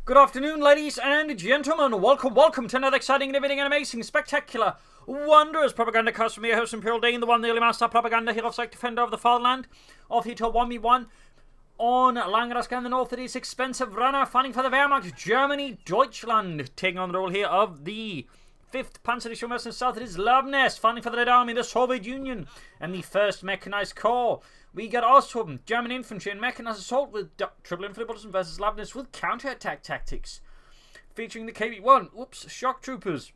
Good afternoon, ladies and gentlemen. Welcome to another exciting, innovating, and amazing, spectacular, wondrous Propagandacaster from your host, Imperial Dane, the one, the only master propaganda hero, like defender of the fatherland, off here to 1v1 on Langraskaya in the north. It is expensive runner, fighting for the Wehrmacht, Germany, Deutschland, taking on the role here of the 5th Panzer Division Western South. It is Luvnest, fighting for the Red Army, the Soviet Union, and the 1st Mechanized Corps. We got also German Infantry and Mechanized Assault with Triple Infantry Bulletin versus Luvnest with counter-attack tactics. Featuring the KV-1, shock troopers,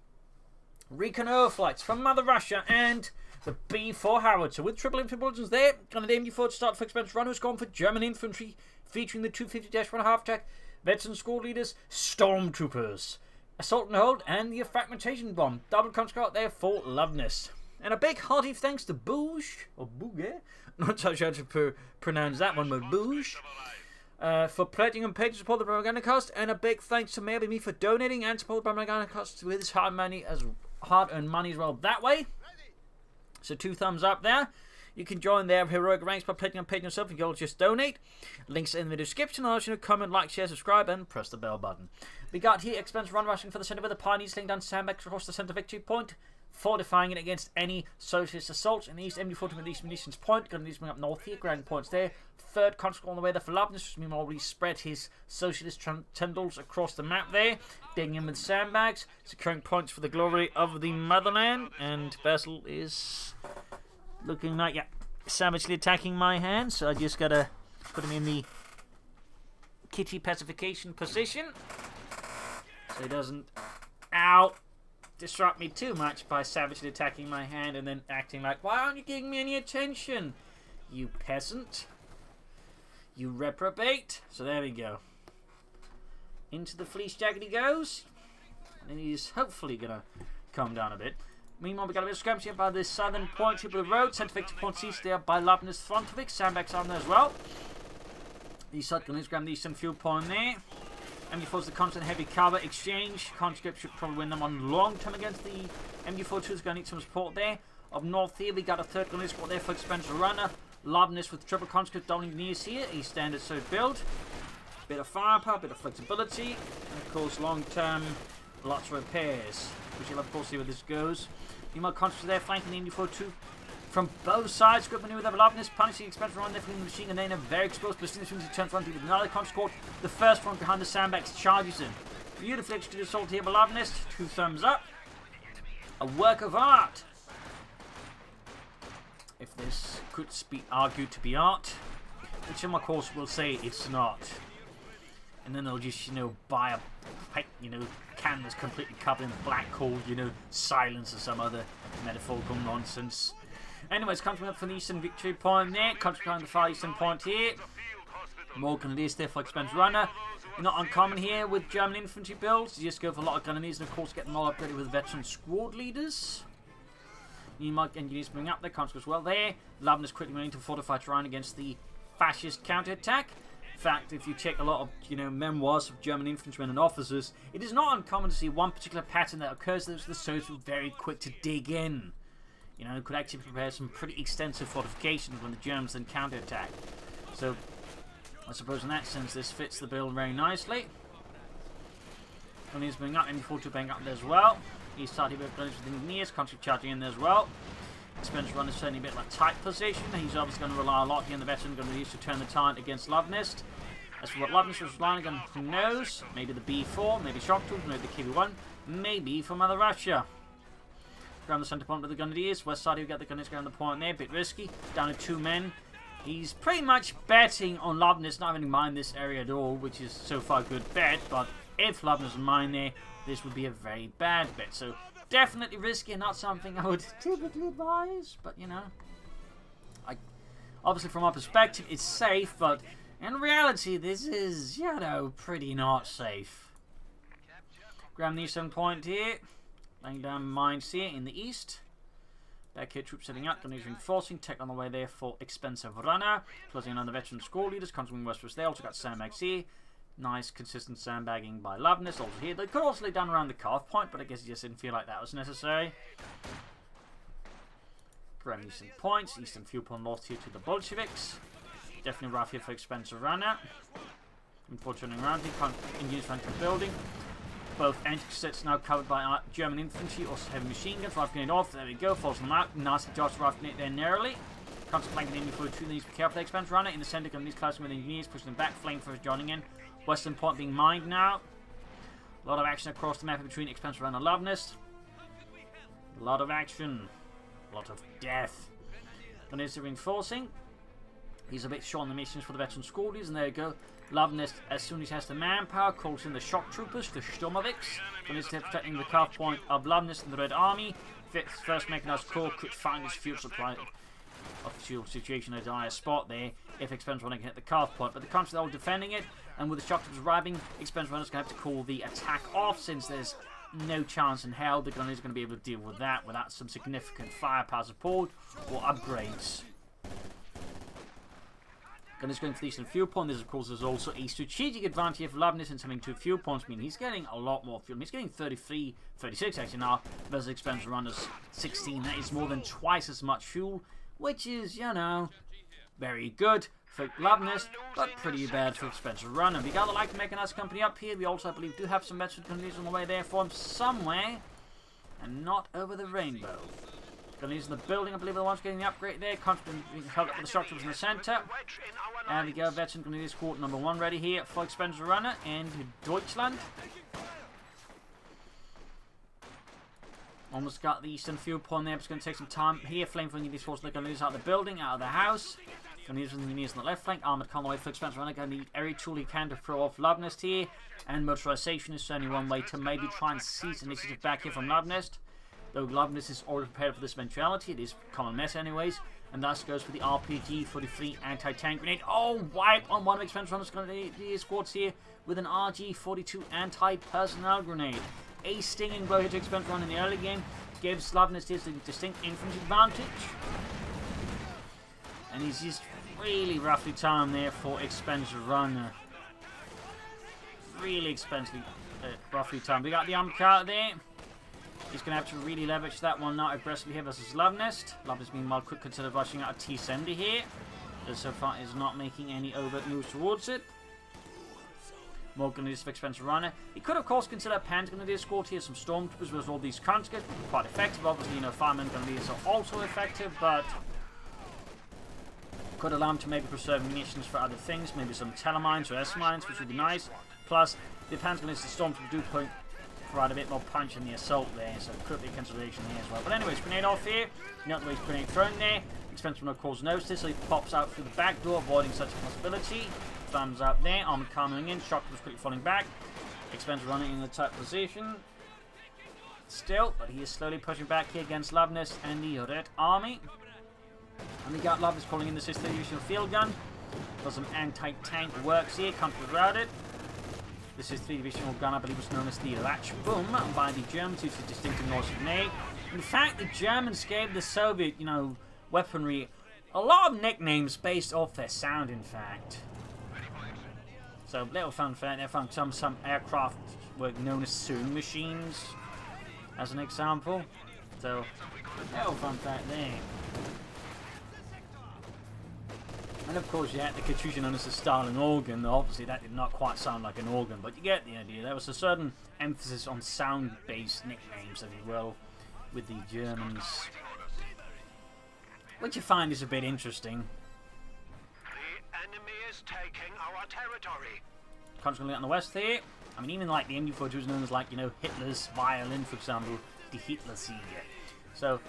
recon flights from Mother Russia, and the B-4 howitzer with Triple Infantry Bulletins there. Gonna name you for to start for expense run, who's gone for German Infantry, featuring the 250-1 half-track, veteran squad leaders, stormtroopers, assault and hold, and the fragmentation bomb. Double conscript there for Luvnest. And a big hearty thanks to Booge, or Booge, not so sure to pronounce that one, but Booge, for pledging and paying to support the Propagandacast, and a big thanks to maybe me for donating and support the Propagandacast with his hard-earned money as well that way. So 2 thumbs up there. You can join their heroic ranks by pledging and paying yourself if you'll just donate. Links in the description. I'll also comment, like, share, subscribe, and press the bell button. We got here expense run rushing for the centre with the pioneers laying down sandbags across the centre victory point, fortifying it against any socialist assaults in the east. MD40 with East Munitions Point, going to bring up north here, ground points there. 3rd conscript on the way there for Luvnest, which means already spread his socialist tendrils across the map there, digging in with sandbags, securing points for the glory of the motherland. And Basil is looking like, savagely attacking my hand, so I just gotta put him in the kitty pacification position so he doesn't disrupt me too much by savagely attacking my hand and then acting like, why aren't you giving me any attention, you peasant, you reprobate. So there we go, into the fleece jacket he goes, and he's hopefully gonna calm down a bit. Meanwhile, we got a bit of skirmish here by the southern point tip of the road. Centre victory points east there by Luvnest Frontovic. Sandbags on there as well. The side can grab the eastern fuel point there. MD4's the constant heavy cover exchange. Conscript should probably win them on long term against the MD42. Is going to need some support there. Up north here, we got a 3rd gun squad there for expensive runner. Luvnest with triple conscript doubling knees here. A standard so build. Bit of firepower, bit of flexibility, and of course long term lots of repairs, which you'll of course see where this goes. Meanwhile, conscripts there flanking the MD42 from both sides. Good maneuver there with Luvnest, punishing expensive run there for the machine, and then a very exposed position as soon as he turns front with another conscript. The 1st one behind the sandbags charges in. Beautifully executed assault here by Luvnest. 2 thumbs up. A work of art, if this could be argued to be art, which some of course will say it's not. And then they'll just, buy a, can that's completely covered in black coal, silence or some other metaphorical nonsense. Anyways, coming up from the eastern victory point there, country behind the far eastern point here. More Grenadiers there for expense runner. Not uncommon here with German infantry builds. You just go for a lot of Grenadiers and of course get them all upgraded with veteran squad leaders. You might engineers bring up their conscripts as well there. Luvnest quickly running to fortify terrain against the fascist counter-attack. In fact, if you check a lot of memoirs of German infantrymen and officers, it is not uncommon to see one particular pattern that occurs that the Soviets were very quick to dig in. Could actually prepare some pretty extensive fortifications when the Germans then counter-attack. So, I suppose in that sense this fits the build very nicely. Gunners bring up, MD42 bang up there as well. He's starting with gunners with engineers, conscript charging in there as well. Expensive run is certainly a bit like tight position. He's obviously going to rely a lot here on the veteran Grenadiers to turn the tide against Luvnest. As for what Luvnest was relying on, who knows? Maybe the B4, maybe shock tools, maybe the KV-1, maybe from Mother Russia. Around the centre point with the Grenadiers. West side, you get the Grenadiers around the point there. A bit risky. Down to 2 men. He's pretty much betting on Luvnest not having mined this area at all, which is so far a good bet. But if Luvnest mined there, this would be a very bad bet. So definitely risky and not something I would typically advise. But obviously from our perspective, it's safe. But in reality, this is, pretty not safe. Grab the eastern point here. Laying down mines here in the east. Back here, troops setting up. Grenadiers reinforcing. Tech on the way there for expensive runner. Closing in on the veteran squad leaders. Continuing westwards there. Also got sandbags here. Nice, consistent sandbagging by Luvnest. Also here. They could also lay down around the carve point, but I guess he just didn't feel like that was necessary. Grabbing eastern points. Eastern fuel point north here to the Bolsheviks. Definitely rough here for expensive runner. Before turning around, he can't engage front of the building. Both entry sets now covered by German infantry or heavy machine guns. Rifle grenade off. There we go. Falls them out. Nasty dodge rifle grenade there narrowly. Constant flanking enemy for 2. Needs to be careful. The expansion runner in the center. These colliding with engineers, pushing them back. Flamethrowers joining in. Western point being mined now. A lot of action across the map between expansion runner and Luvnest. A lot of action. A lot of death. Luvnest are reinforcing. He's a bit short on the missions for the veteran schoolies, and there you go. Luvnest, as soon as he has the manpower, calls in the shock troopers, the Sturmoviks. Luvnest protecting the carve point of Luvnest and the Red Army. First Mechanized Corps could find his fuel supply of the fuel situation at a dire spot there if expansion runner can hit the carve point. But the country they're all defending it, and with the shock troopers arriving, expansion runner's going to have to call the attack off since there's no chance in hell the gunners are going to be able to deal with that without some significant firepower support or upgrades. Gunners going for the eastern fuel point. This, of course, is also a strategic advantage of Luvnest in having 2 fuel points. I mean, he's getting a lot more fuel. He's getting 33, 36 actually now, versus expansion runners 16. That is more than twice as much fuel, which is, you know, very good for Luvnest, but pretty bad for expansion runner. We got the like mechanized company up here. We also, I believe, do have some veteran companies on the way there for him somewhere, and not over the rainbow. Gunners in the building, I believe, are the ones getting the upgrade there. Constant being held up with the structures in the center. And we go, veteran Grenadier Squad number 1 ready here for expansion runner and Deutschland. Almost got the eastern fuel point there, but it's going to take some time here. Flamethrower these forces are going to lose out of the building, out of the house. Grenadiers on the left flank. Armored convoy for expansion runner. Going to need every tool he can to throw off Luvnest here. And motorization is certainly one way to maybe try and seize initiative back here from Luvnest. Though Luvnest is already prepared for this eventuality, it is common mess anyways, and thus goes for the RPG-43 anti-tank grenade. Oh, wipe on one of expansion runners Grenadier squads here with an RG-42 anti-personnel grenade. A stinging blow here to expansion runner in the early game gives Luvnest his distinct infantry advantage, and he's just really roughly timed there for expansion runner. Really roughly timed. We got the armored car there. He's going to have to really leverage that one now aggressively here versus Luvnest. Luvnest meanwhile quick consider rushing out a T-70 here. But so far is not making any overt moves towards it. More Grenadiers for expansion runner. He could of course consider Pan's Grenadier squad here. Some Stormtroopers with all these conscripts. Quite effective. Obviously, you know, Fireman Grenadiers are also effective, but could allow him to maybe preserve munitions for other things. Maybe some telemines or S-mines, which would be nice. Plus, the Pan's Grenadiers, the Stormtroopers do provide a bit more punch in the assault there, so it could be a consideration here as well. But anyways, grenade off here. Not the way grenade thrown there. Expansion runner calls notice, so he pops out through the back door, avoiding such a possibility. Thumbs up there. Armored car moving in. Shock was quickly falling back. Expansion runner in the tight position. Still, but he is slowly pushing back here against Luvnest and the Red Army. And we got Luvnest calling in the 6th Divisional field gun for some anti-tank works here. Can't be routed. This is 3 Divisional gun, I believe was known as the Latch Boom by the Germans, who's a distinctive Norse name. In fact, the Germans gave the Soviet, you know, weaponry a lot of nicknames based off their sound, in fact. So, little fun fact, they found some aircraft were known as sewing machines, as an example. So, little fun fact there. And of course, you had the Katyusha known as the Stalin organ. Obviously, that did not quite sound like an organ, but you get the idea. There was a certain emphasis on sound-based nicknames, if you will, with the Germans, which you find is a bit interesting. The enemy is taking our territory. Constantly on the west here. I mean, even like the MD-42 was known as, like, you know, Hitler's violin, for example, the Hitler-Siege. So,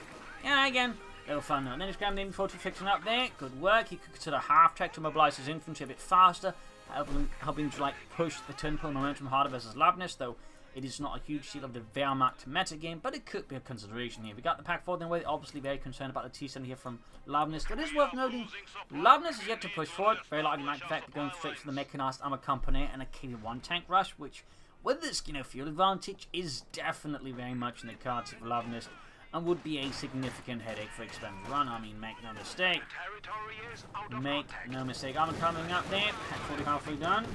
yeah, again, little fun. And then he's grabbing the MD-42 fixing up there. Good work. He could consider half-track to mobilize his infantry a bit faster, helping to, like, push the turnpull momentum harder versus Luvnest, though it is not a huge deal of the Wehrmacht metagame, but it could be a consideration here. We got the pack forward anyway, obviously very concerned about the T-70 here from Luvnest. It is worth noting, Luvnest is yet to push forward. Very likely, in fact, going straight for the mechanized armor company and a KV-1 tank rush, which, with this, you know, field advantage, is definitely very much in the cards for Luvnest, and would be a significant headache for expansion run. I mean, make no mistake. Make no mistake. Armor coming up there. Pack 40 halfway done.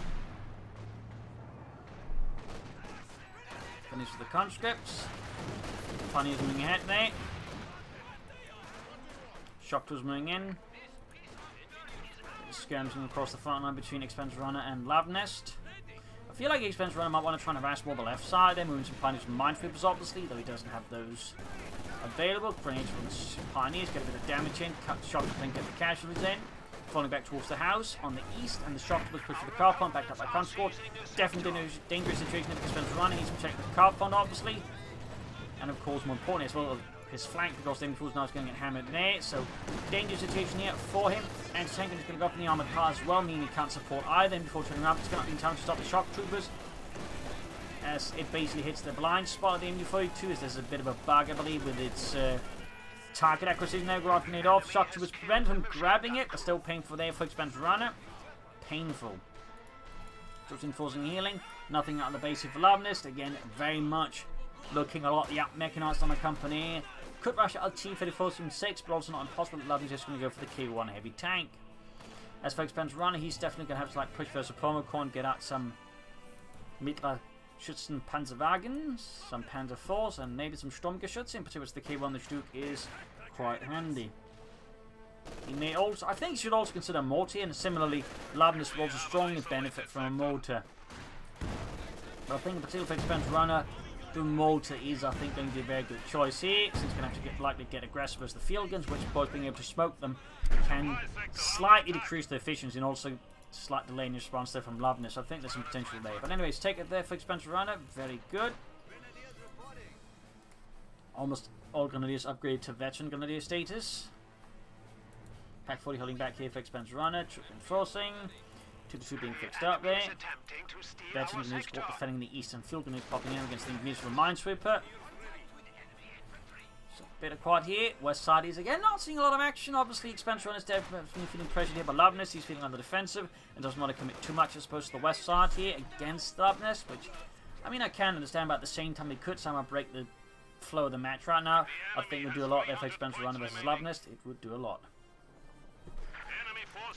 Finish with the conscripts. Funny is moving ahead there. Shock was moving in. skirmishing across the front line between Expensive Runner and Luvnest. I feel like Expensive Runner might want to try and harass more the left side. They're moving some Pioneers from Minesweepers, obviously, though he doesn't have those available. Grenades from the Pioneers, get a bit of damage in. Cut the Shock and get the casualties in. Falling back towards the house on the east, and the Shock was pushed for the car pond, backed up by Consort. Definitely dangerous situation if Expensive Runner. He's protecting the car pond, obviously. And of course, more importantly as well, his flank, because the Infantry now is going to get hammered there. So, dangerous situation here for him. And Tank is going to go up in the armored car as well, meaning he can't support either. And before turning around, it's going to be time to stop the Shock Troopers, as it basically hits the blind spot of the MU-42, as there's a bit of a bug, I believe, with its target acquisition now. Granting it off. Shock Troopers prevent from grabbing it, but still painful there for Expensive Runner. Painful. Just enforcing healing. Nothing out of the base for Luvnest. Again, very much looking a lot mechanized on the company. Could rush out T-34 from 6, but also not impossible. Luvnest just going to go for the K1 heavy tank. As for Expensive Runner, he's definitely going to have to like push versus Promocorn, get out some Mittler Schützen Panzerwagens, some Panzer IVs, and maybe some Sturmgeschütze. In particular, the K1 the Stuke is quite handy. He may also, I think he should also consider mortar, and similarly, Luvnest will also strongly benefit from a mortar. But I think in particular for Expensive Runner, the mortar is, I think, going to be a very good choice here, since he's going to have to likely get aggressive as the field guns, which both being able to smoke them can slightly decrease the efficiency and also slight delay in response there from Luvnest. So I think there's some potential there. But anyways, take it there for Expensive Runner. Very good. Almost all Grenadiers upgrade to Veteran Grenadier status. Pack 40 holding back here for Expensive Runner. Troop enforcing. 2-2 being fixed up there. Veteran Grenadiers defending the eastern field. Grenadiers popping in against the Grenadiers from Minesweeper. So a bit of quad here. West side is again not seeing a lot of action. Obviously, Expensive Runner is definitely feeling pressured here by Luvnest. He's feeling on the defensive and doesn't want to commit too much as opposed to the west side here against Luvnest, which, I mean, I can understand, but at the same time, he could somehow break the flow of the match right now. I think it would do a lot there for Expensive Runner versus Luvnest. It would do a lot.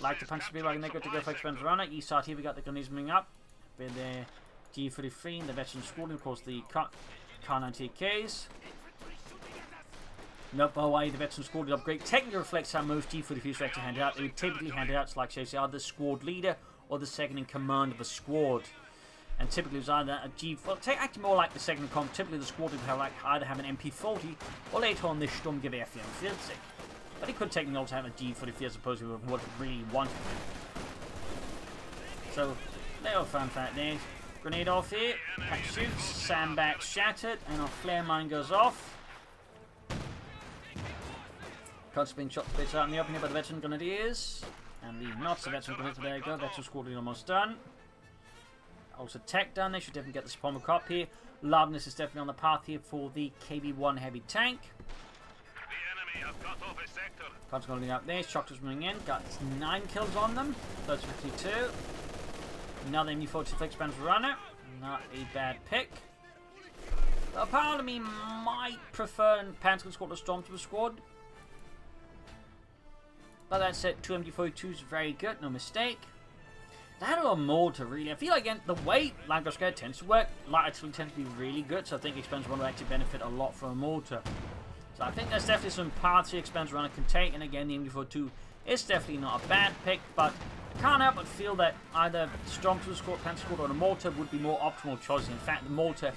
Like to punch the people like they go to go for Expensive Runner. East side here we got the Grenadiers moving up with their G33 and the Veteran Squad, and of course the K-98Ks. Nope, by the way, the Veteran Squad would upgrade technically reflects how most G33s are actually handed out. They would typically hand it out to, like, say, either the squad leader or the second in command of a squad. And typically it was either a G... Well, actually more like the second in command. Typically the squad would have, like, either have an MP40 or later on this Sturmgewehr 44. But he could technically also have a G43 as opposed to what he really wanted. So, little fun fact there. Grenade off here. Pack shoots. Sandbag shattered. And our flare mine goes off. Cuts being shot to bits out in the open here by the Veteran Grenadiers. And the not the Veteran Grenadiers. There you go. Veteran Squad is almost done. Also tech done. They should definitely get the Spommer Cop here. Luvnest is definitely on the path here for the KB1 heavy tank. Cards going up there. Shockers moving in. Got 9 kills on them. That's 52. Another MU-42 for Expensive Runner. Not a bad pick. But a part of me might prefer Panzer Squad to Stormtrooper Squad. But that said, 2 MG42 is very good, no mistake. That or a mortar, really. I feel like, again, the way Langraskaya tends to work, actually tends to be really good. So I think Expensive Runner will actually benefit a lot from a mortar. So I think there's definitely some parts here Expensive Runner can take. And again, the MG42 is definitely not a bad pick. But I can't help but feel that either Stormtrooper Squad, Panzer Squad, or the mortar would be more optimal choice. In fact, the mortar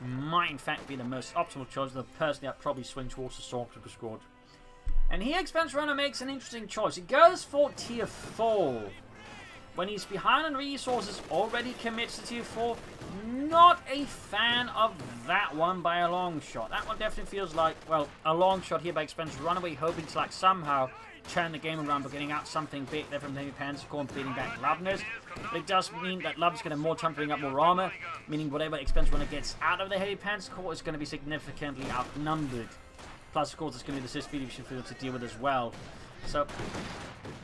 might, in fact, be the most optimal choice. Though personally, I'd probably swing towards the Stormtrooper Squad. And here, Expensive Runner makes an interesting choice. He goes for Tier 4. When he's behind on resources, already commits to Tier 4. Not a fan of that one by a long shot. That one definitely feels like, well, a long shot here by Expensive Runner, where hoping to, like, somehow turn the game around by getting out something big there from the Heavy Panzer Corps and beating back Luvnest. But it does mean that Luvnest is going to have more time to bring up more armor, meaning whatever Expensive Runner gets out of the Heavy Panzer Corps is going to be significantly outnumbered. Plus, of course, it's going to be the Cis Speed to deal with as well. So,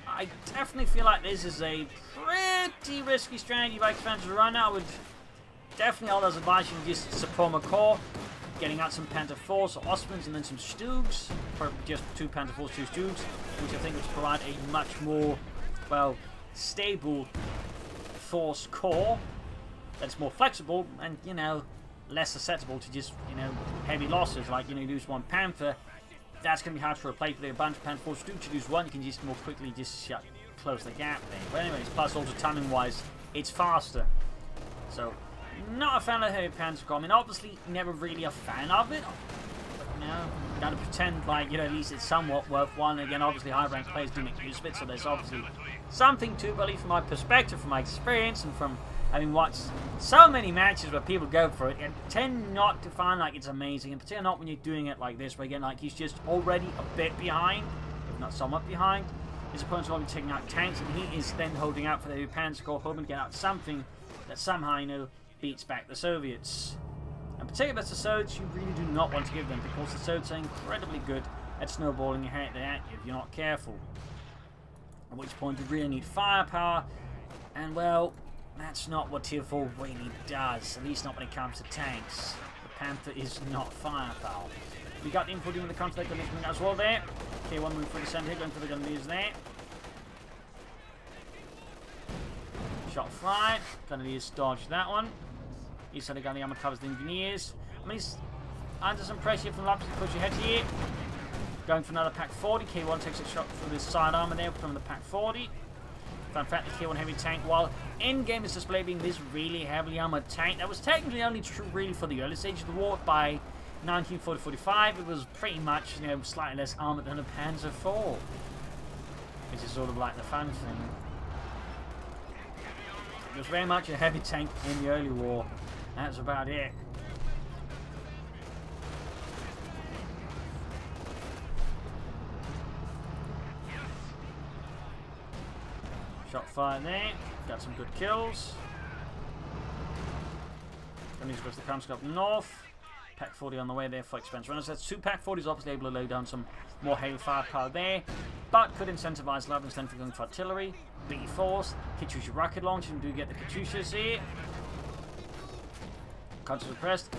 I definitely feel like this is a pretty risky strategy by Expensive Runner. I would definitely always advise you to just support my core, getting out some Panther 4s or Osmans and then some Stugs. Probably just 2 Panther 4s, 2 Stugs, which I think would provide a much more, well, stable force core that's more flexible and, you know, less susceptible to just, you know, heavy losses. Like, you know, you lose 1 Panther, that's going to be hard to replace with a bunch of Panther 4s. To lose 1, you can just more quickly just close the gap there. But anyways, plus also timing-wise, it's faster. So, not a fan of the heavy panzer corps. I mean, obviously, never really a fan of it. But, you know, gotta pretend like, you know, at least it's somewhat worthwhile. And again, obviously, high-ranked players do make use of it, so there's obviously something to it, but at least from my perspective, from my experience, and from having watched so many matches where people go for it, and tend not to find like it's amazing, and particularly not when you're doing it like this, where again, like he's just already a bit behind, if not somewhat behind. His opponent's already taking out tanks, and he is then holding out for the Panzer Corps, hoping to get out something that somehow, you know, beats back the Soviets. And particularly against the Soviets, you really do not want to give them, because the Soviets are incredibly good at snowballing ahead at you if you're not careful. At which point you really need firepower, and well, that's not what Tier 4 really does, at least not when it comes to tanks. The Panther is not firepower. We got the info doing the counter-attack as well there. K1 moving for the center here, going for the Grenadiers there. Shot fired. Grenadiers dodged that one. He's had a gun, the armor covers the engineers. I mean, he's under some pressure from Luvnest to push ahead here. Going for another Pack 40. K1 takes a shot through the side armor there from the Pack 40. In fact, the K1 heavy tank, while in-game is displayed being this really heavily armored tank, that was technically only true really for the early stage of the war. By 1940-45, it was pretty much, you know, slightly less armored than a Panzer IV, which is sort of like the fun thing. It was very much a heavy tank in the early war. That's about it. Shot fired there. Got some good kills. Then he's goes to counter up north. Pack 40 on the way there for expense runners. That's 2 Pack 40s, obviously able to load down some more heavy firepower there, but could incentivize Luvnest then for going for artillery. B-Force, Katyusha rocket launch, and do get the Katyushas here. Counter suppressed.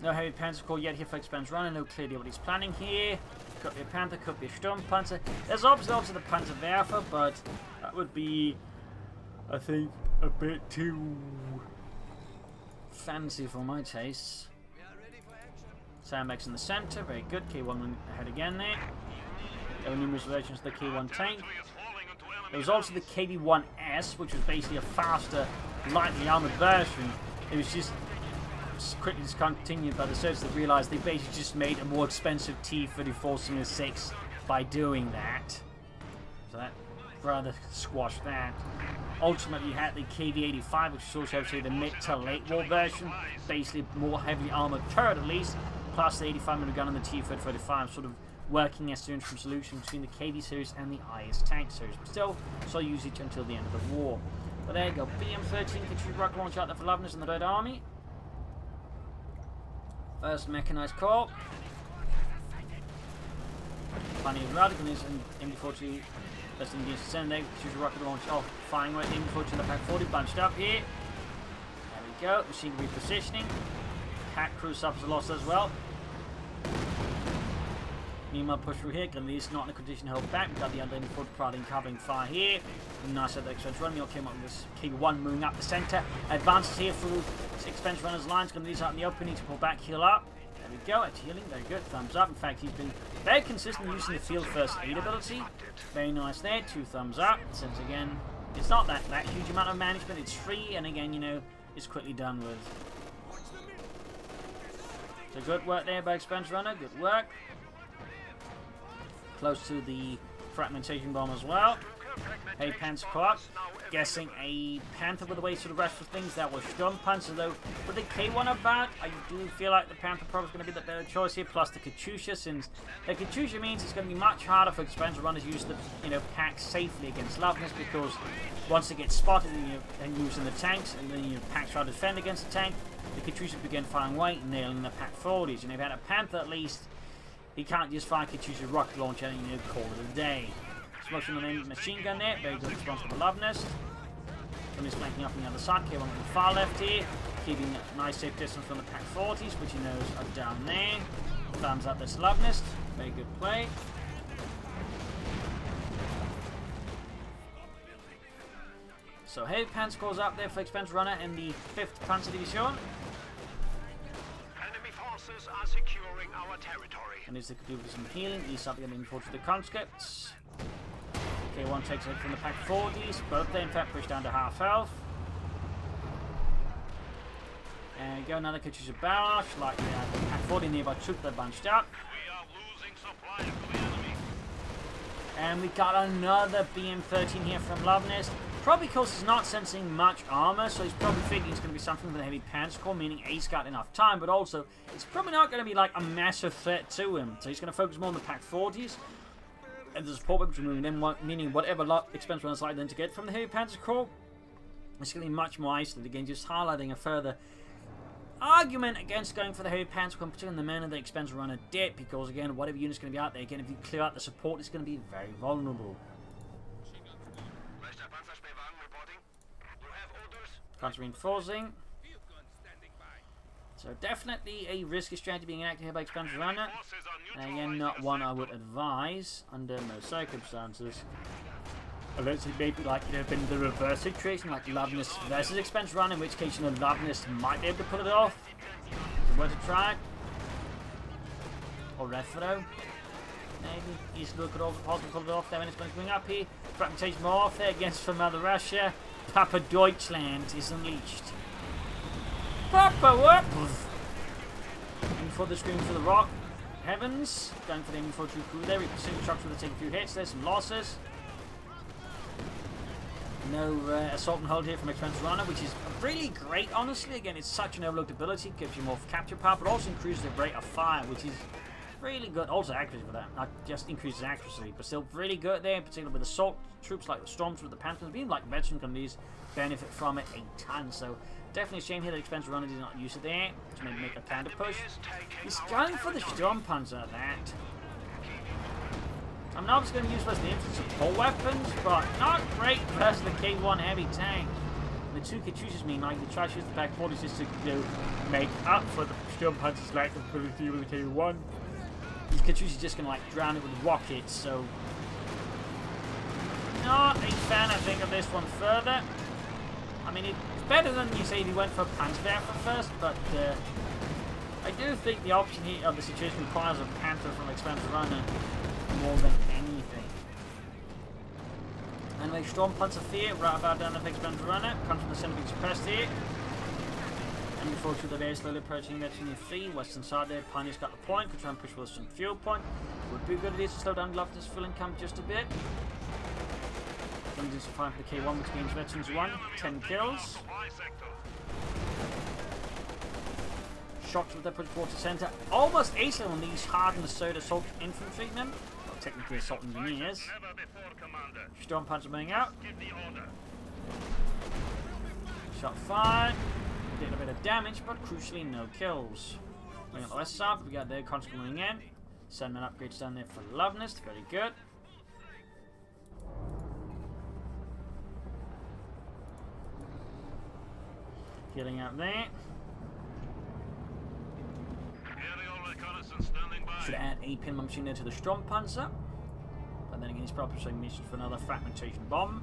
No heavy Panzer Corps yet here for expense runner. No clear idea what he's planning here. Could be a Panther, could be a Sturmpanzer. There's obviously also the Panzerwerfer, but that would be, I think, a bit too fancy for my tastes. Sandbags in the center, very good. K1 ahead again there. There were numerous versions of the K1 tank. There was also the KV-1S, which was basically a faster, lightly armored version. It was just quickly discontinued by the Soviets that realized they basically just made a more expensive T-34-6 by doing that. So that rather squashed that. Ultimately, you had the KV-85, which is also actually the mid to late war version, basically more heavily armored turret at least, plus the 85mm gun and the T-35, sort of working as the interim solution between the KV series and the IS tank series, but still saw usage until the end of the war. But there you go, BM-13 Katyusha rocket launch out there for Luvnest and the Red Army. First mechanized corps. Plenty of radicals and MD-42 best in the descend there. Katyusha rocket launch off, firing right MD-42 to the Pack 40, bunched up here. There we go, machine repositioning. Pack crew suffers a loss as well. Meanwhile, push through here. Grenadiers not in a condition to hold back. We've got the other MD-40 providing covering fire here. Nice at the expense run. Meanwhile, came up with this K1 moving up the center. Advances here through expense runners' lines. Grenadiers out in the open. Need to pull back, heal up. There we go. It's healing. Very good. Thumbs up. In fact, he's been very consistent using the field first aid ability. Very nice there. 2 thumbs up. Since again, it's not that huge amount of management. It's free, and again, you know, it's quickly done with. So good work there by expense runner. Good work. Close to the fragmentation bomb as well. Hey, Panzer Corps. Guessing a Panther with the way sort of rest of things. That was Sturmpanzer though. With the K1 about, I do feel like the Panther probably is going to be the better choice here. Plus the Katyusha, since the Katyusha means it's going to be much harder for expense runners to use the pack safely against Luvnest, because once they get spotted and using the tanks, and then packs try to defend against the tank, the Katyusha begin firing away and nailing the Pack 40s. And if you had a Panther at least, he can't just fire Katyusha rocket launcher and call it a day. Smoking on the machine gun there, very good response from the Luvnest. And he's flanking up on the other side, K1 on the far left here, keeping a nice safe distance from the Pack 40s, which he knows are down there. Thumbs up this Luvnest, very good play. So heavy Panzer Corps up there for expense runner in the 5th Panzer Division. Enemy forces are securing our territory. And as they could do with some healing, he's up getting forward to the conscripts. K1 takes it from the pack 40s. Both they in fact push down to half health. And go another Katyusha barrage, like the pack 40 nearby troop that bunched up. We are losing supply to the enemy. And we got another BM13 here from Luvnest. Probably because he's not sensing much armor, so he's probably thinking it's going to be something with a heavy panzer core, meaning he's got enough time, but also it's probably not going to be like a massive threat to him. So he's going to focus more on the pack 40s and the support weapons removing them, meaning whatever expense runs like then to get from the heavy panzer core, it's going to be much more isolated. Again, just highlighting a further argument against going for the heavy panzer core, particularly in the manner the expense runner did, because again, whatever unit's going to be out there, again, if you clear out the support, it's going to be very vulnerable. Panzer reinforcing. So definitely a risky strategy being enacted here by Expansion Runner. And again, not one I would advise under most circumstances. Unless it maybe like, you know, been the reverse situation, like Luvnest versus Expansion Runner, in which case, you know, Luvnest might be able to pull it off. If you were to try. Or Refero. Maybe he's looking over possible to pull it off there when it's going up here. Fragmentation more off there against from Mother Russia. Papa Deutschland is unleashed. Papa what? Aiming for the screen for the rock. Heavens. Going for the aiming for true crew there. We can see the trucks with the take a few hits. There's some losses. No assault and hold here from Expensive Runner, which is really great, honestly. Again, it's such an overlooked ability. Gives you more capture power, but also increases the rate of fire, which is really good. Also accuracy for that. Not just increases accuracy, but still really good there, in particular with assault troops like the Storms with the Panthers. Being like veteran companies benefit from it a ton. So definitely a shame here that Expensive Runner did not use it there to maybe make a counter push. He's going for the Storm Panzer that. I'm obviously going to use most of the infantry support weapons, but not great versus the K1 heavy tank. The two Katyushas mean like they try to use the back 40s just to, you know, make up for the Storm Panzer's lack of ability with the K1. These Katyusha's just going to like drown it with rockets, so not a fan, I think, of this one further. I mean, it's better than you say if he went for Panzerwerfer first, but I do think the option here of the situation requires a Panther from Expensive Runner more than anything. Anyway, Storm Panzer here, right about down the Expensive Runner, comes from the center being suppressed here. And before to the very slowly approaching Neptune 3, western side there, Pioneer's got the point, could try and push for some fuel point. Would be a good idea to slow down Luvnest's filling camp just a bit. Going to do some fire for the K1, which gains veterans 1, 10 kills. Shots with their push water center. Almost acing on these hardened soda assault infantrymen. Well, technically assault engineers. Storm Panzer moving out. Shot fired. Did a bit of damage, but crucially no kills. Moving on the west side, we got their conscript moving in. Sandman upgrades down there for Luvnest. Very good. Healing out there. Should add a pinman machine there to the Storm Panzer. But then again, he's probably showing missions for another fragmentation bomb.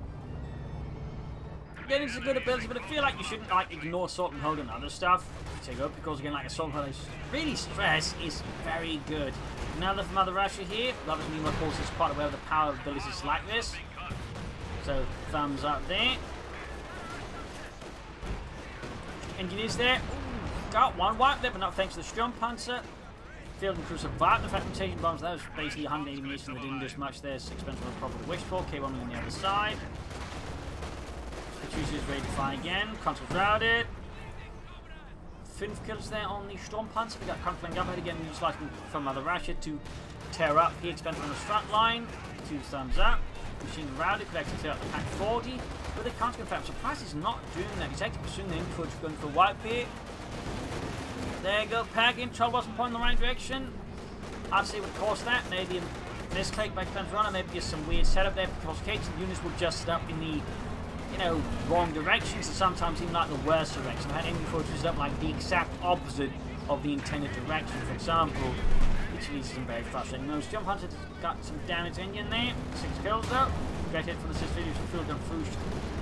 Again, it's a good ability, but I feel like you shouldn't like ignore assault and hold and other stuff to take up, because again, like assault and hold, really stress is very good. Another from Mother Russia here. Love is meanwhile, of course, is quite aware of the power of abilities like this. So thumbs up there. Engineers there. Ooh, got one wipe there, but not thanks to the Storm Panzer. Field and crew survived the fragmentation bombs. That was basically 180 munitions that didn't do much there. 6 expensive on probably wished for. K1 on the other side. Katyusha is ready to fire again. Consul's routed. 5 kills there on the Storm Panzer. We got Conflict up again, utilizing from Mother Russia to tear up the expensive on the front line. 2 thumbs up. Machine routed, could actually clear out the pack 40. But the counter confirm. Surprise he's not doing that. He's actually pursuing the infantry, going for a wipe here. There you go, Pack-in. Troll wasn't pointing in the right direction. I'd say would cause that. Maybe a misclick by Expensive Runner. Maybe just some weird setup there, because Kate's units will just set up in the, you know, wrong directions, and sometimes even like the worst direction. I've had enemy forces up like the exact opposite of the intended direction, for example, which leads to some very frustrating moves. Jump Hunter got some damage engine there. 6 kills though. Great hit from the Sith Leaders from Field Gun Flush.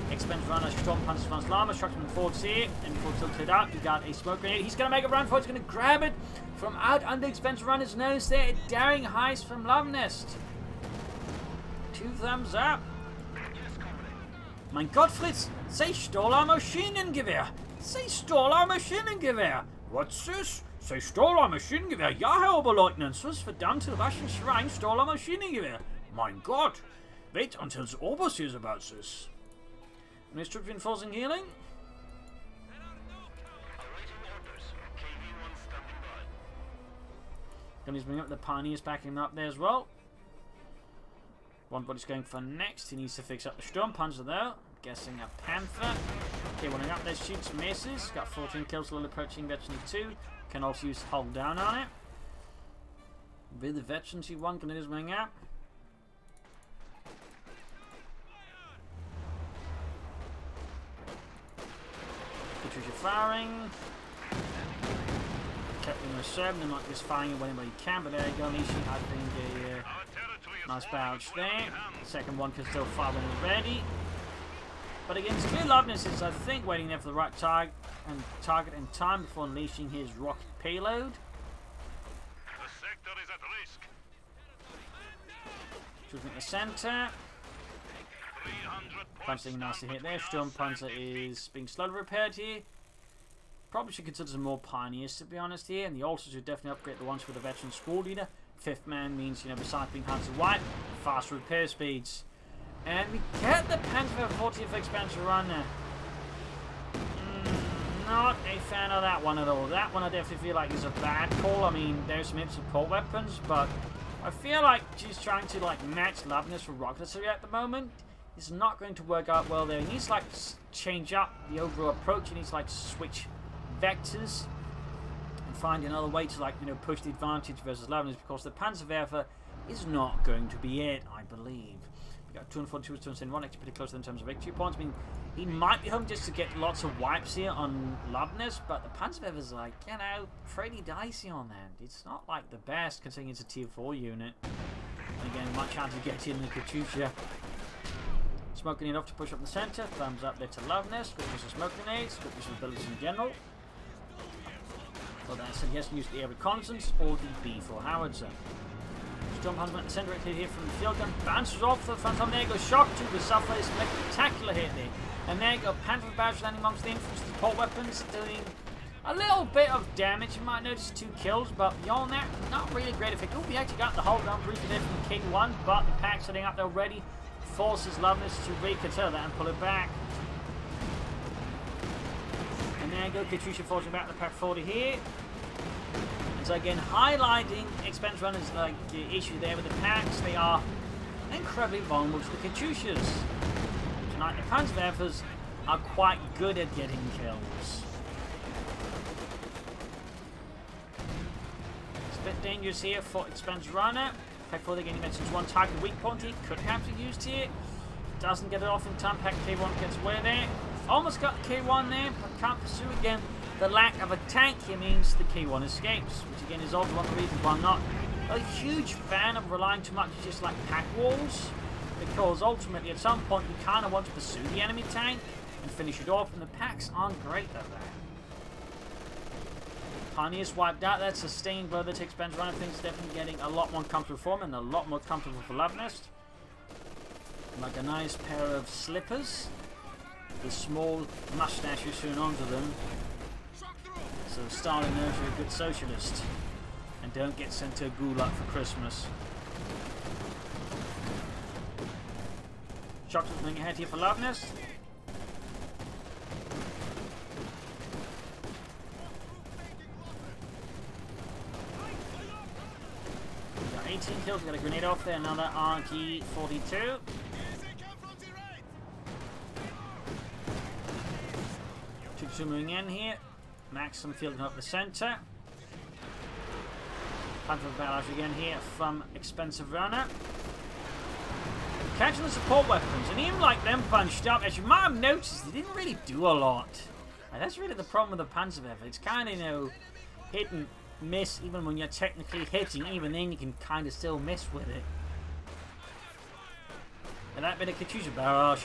Expensive Runner, Storm Punch, Runs Llama, Structurman forwards here, and before still cleared out, he got a smoke grenade. He's going to make a run for it, he's going to grab it from out under Expensive Runner's nose there. A daring heist from Luvnest. 2 thumbs up. Mein Gott, Fritz, sie stole our Maschinengewehr. Sie stole our Maschinengewehr. What's this? Sie stole our Maschinengewehr. Ja, Herr Oberleutnant, so das verdammte Raschenschwein stole our Maschinengewehr. Mein Gott. Wait until the Oberst hears about this. Miss Troops reinforcing healing. Gonna bring up the Pioneers backing him up there as well. One body's going for next. He needs to fix up the Sturm Panzer there. Guessing a Panther. Okay, running up there, shoots, misses. Got 14 kills, slowly approaching Veteran 2. Can also use hold down on it. With the Veteran 1, can just bring up. Katusha firing. Captain 7, they might just firing whenever he can, but there you go, Nishi having a nice barrage there. Second one can still fire when he's ready. But again, it's clear Luvnest is, I think, waiting there for the right target in time before unleashing his rocket payload. The sector is at risk. Shooting at the center. Punching nice to hit there. Sturm Panzer is being slowly repaired here. Probably should consider some more Pioneers, to be honest, here. And the ultras should definitely upgrade the ones with the veteran squad leader. Fifth man means, you know, besides being Panzer White, faster repair speeds. And we get the Panzer 40th expansion runner. Not a fan of that one at all. That one I definitely feel like is a bad call. I mean, there's some support weapons, but I feel like she's trying to like match Luvnest for rocket artillery at the moment. It's not going to work out well there. He needs to like change up the overall approach. He needs to like switch vectors and find another way to, like, you know, push the advantage versus Luvnest, because the Panzerwerfer is not going to be it, I believe. We got 242 to 271, actually pretty close in terms of victory points. I mean, he might be home just to get lots of wipes here on Luvnest, but the Panzerwerfer is, like, you know, pretty dicey on that. It's not like the best considering it's a tier 4 unit. And again, much harder to get in the Katusha. Smoking enough to push up the center. Thumbs up there to Luvnest. Good use of smoke grenades. Good use of abilities in general. Well, that said, he has to use the air reconnaissance or the B4 howitzer. Sturm Panzer at the center here from the field gun. Bounces off the front on. There goes Shock 2. The Suffer is a spectacular hit there. And there you go. Panther barrage landing amongst the infantry support weapons, doing a little bit of damage. You might notice 2 kills, but beyond that, not really great effect. Oh, we actually got the hold down briefly there from the K1, but the pack setting up there already forces Luvnest to reconsider that and pull it back. And there you go, Katusha forcing back the Pack 40 here. And so again, highlighting expense runners, like the issue there with the packs, they are incredibly vulnerable to the Katushas. Tonight the Panzerwerfers are quite good at getting kills. It's a bit dangerous here for expense runner. Pack 4 again, he mentions one target weak point he could have used here. Doesn't get it off in time. Pack K1 gets away there. Almost got the K1 there, but can't pursue again. The lack of a tank here means the K1 escapes, which again is also one of the reasons why I'm not a huge fan of relying too much just like pack walls, because ultimately at some point you kind of want to pursue the enemy tank and finish it off, and the packs aren't great at that. Pioneers wiped out. That sustained blow that takes bench runner. Things definitely getting a lot more comfortable for him and a lot more comfortable for Luvnest. Like a nice pair of slippers. The small mustaches sewn onto them. So Stalin knows you're a good socialist. And don't get sent to a gulag for Christmas. Shock's moving ahead here for Luvnest. 18 kills, got a grenade off there, another RG-42. Troops moving in here. Maxim fielding up the centre. Panther barrage again here from Expensive Runner. Catching the support weapons, and even like them bunched up, as you might have noticed, they didn't really do a lot. And that's really the problem with the Panzerwerfer. It's kind of, you know, hit and miss even when you're technically hitting. Even then you can kind of still miss with it. And that bit of Katusha barrage,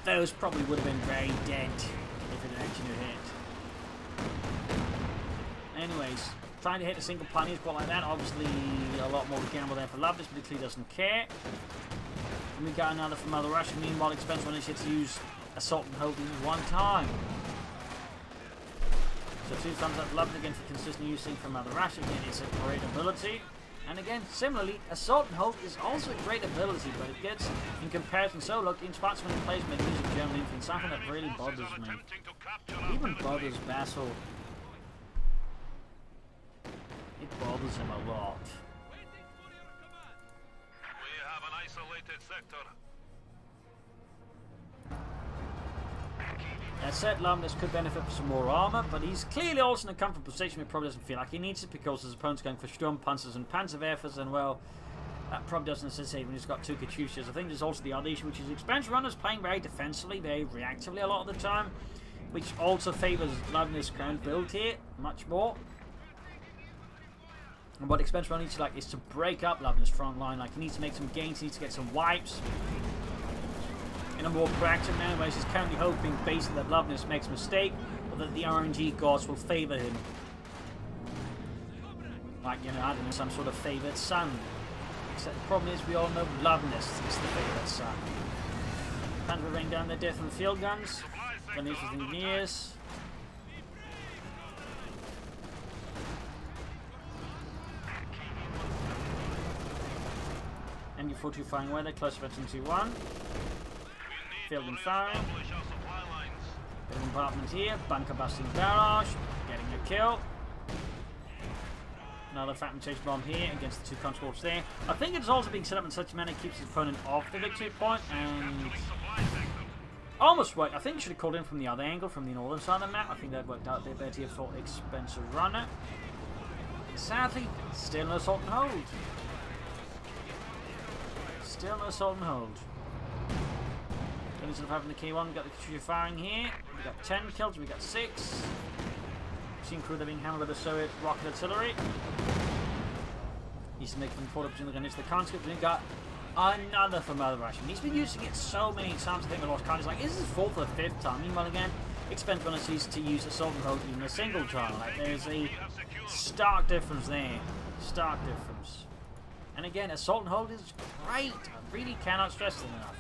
those probably would have been very dead if it had actually hit. Anyways, trying to hit a single Pioneer squad like that, obviously a lot more to gamble there for Luvnest, but he clearly doesn't care. And we got another from Mother Russia. Meanwhile, Expensive Runner gets to use Assault and Hold in one time. So 2 thumbs up Luvnest again for consistent using from Mother Russia. Again, it's a great ability. And again, similarly, Assault and Hold is also a great ability, but it gets, in comparison, so look, in spots when he plays make use of German Infantry, something that really bothers me. Even bothers Basil. It bothers him a lot. We have an isolated sector. That said, Luvnest could benefit from some more armor, but he's clearly also in a comfortable position. He probably doesn't feel like he needs it because his opponent's going for Sturmpanzers and Panzerwerfers, and well, that probably doesn't necessitate when he's got 2 Katyushas. I think there's also the other issue, which is Expansion Runners playing very defensively, very reactively a lot of the time, which also favours Luvnest's current build here much more. And what Expansion Runner needs to like is to break up Luvnest's front line. Like, he needs to make some gains, he needs to get some wipes in a more proactive manner, whereas he's currently hoping basically that Luvnest makes a mistake or that the RNG gods will favour him. Like, you know, I don't know, some sort of favoured son. Except the problem is we all know Luvnest is the favoured son. Panzer rain down their death and field guns. Ganesha's engineers. MU-42 firing weather, close to 2-1. Field and firing. Bit of compartment here. Bunker busting barrage. Getting a kill. Another fragmentation bomb here against the 2 conscripts there. I think it's also being set up in such a manner it keeps his opponent off the victory point and almost worked. I think he should have called in from the other angle, from the northern side of the map. I think that worked out a bit better here for Expensive Runner. Sadly, still no Assault and Hold. Still no Assault and Hold. Instead of having the K1, we've got the Katyusha firing here. We've got 10 kills, we've got 6. Machine crew that being handled by the Soviet rocket artillery. He's to make them forward up to the conscript. We've got another from Mother Russia. He's been using it so many times, I think I lost count. It's like, is this 4th or 5th time? Meanwhile, again, Expensive Runner sees to use Assault and Hold even a single time. Like, there's a stark difference there. Stark difference. And again, Assault and Hold is great. I really cannot stress it enough.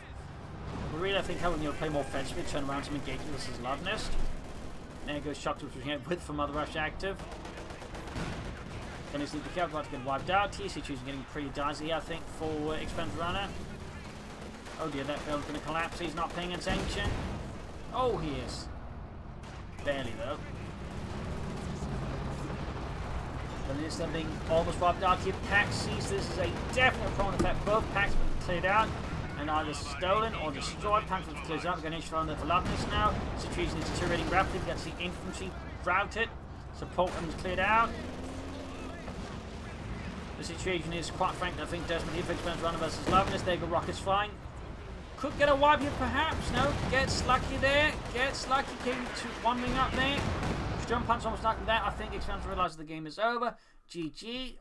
But really, I think having you play more offensively, turn around some engagement. This is Luvnest. There goes Shock Troops, which we with from Mother Russia active. Then he's the careful about to get wiped out. TC choosing getting pretty dicey, I think, for Expensive Runner. Oh dear, that build's going to collapse. He's not paying attention. Oh, he is. Barely, though. Then it's them being almost wiped out here. Pack sees this is a definite prone effect. Both packs have been cleared out and either stolen or destroyed. Packs have cleared out. We're going to try there for Luvnest now. Situation is deteriorating rapidly. We get to see infantry routed. Support them is cleared out. The situation is, quite frankly, I think desperate here for Expensive Runner versus Luvnest. There go rockets flying. Could get a wipe here, perhaps. No, gets lucky there. Gets lucky. Came to one wing up there. Jump punch almost like that. I think Expensive realizes the game is over. GG.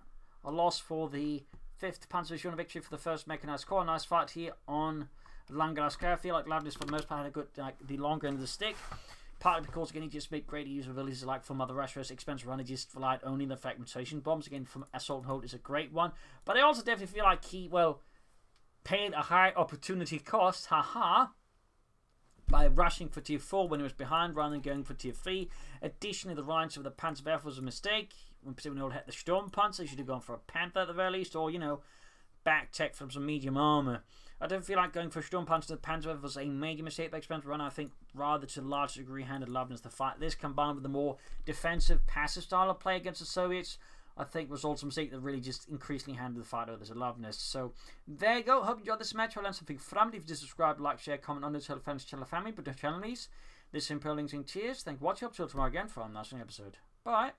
A loss for the 5th Panzer Division, victory for the 1st Mechanized Corps. Nice fight here on Langraskaya. I feel like Luvnest for the most part had a good, the longer end of the stick. Partly because again he just made great use of abilities like from Mother Russia. Expensive Runner just relied only on the fragmentation bombs. Again, from Assault and Hold is a great one. But I also definitely feel like he, well, paid a high opportunity cost, haha, by rushing for tier 4 when he was behind rather than going for tier 3. Additionally, the rise of the Panzerwerfer was a mistake. When he would hit the Sturmpanzer, he should have gone for a Panther at the very least, or, you know, back tech from some medium armor. I don't feel like going for Sturmpanzer to the Panzerwerfer was a major mistake by Expensive Runner. I think rather to a large degree handed Luvnest the fight. This combined with the more defensive, passive style of play against the Soviets, I think was also a mistake that really just increasingly handed the fight over to Luvnest. So there you go. Hope you enjoyed this match. I'll learn something from it. If you did subscribe, like, share, comment on the tell friends, channel family, but the channel is this simple links in tears. Thank you for watching. Up till tomorrow again for our next episode. Bye.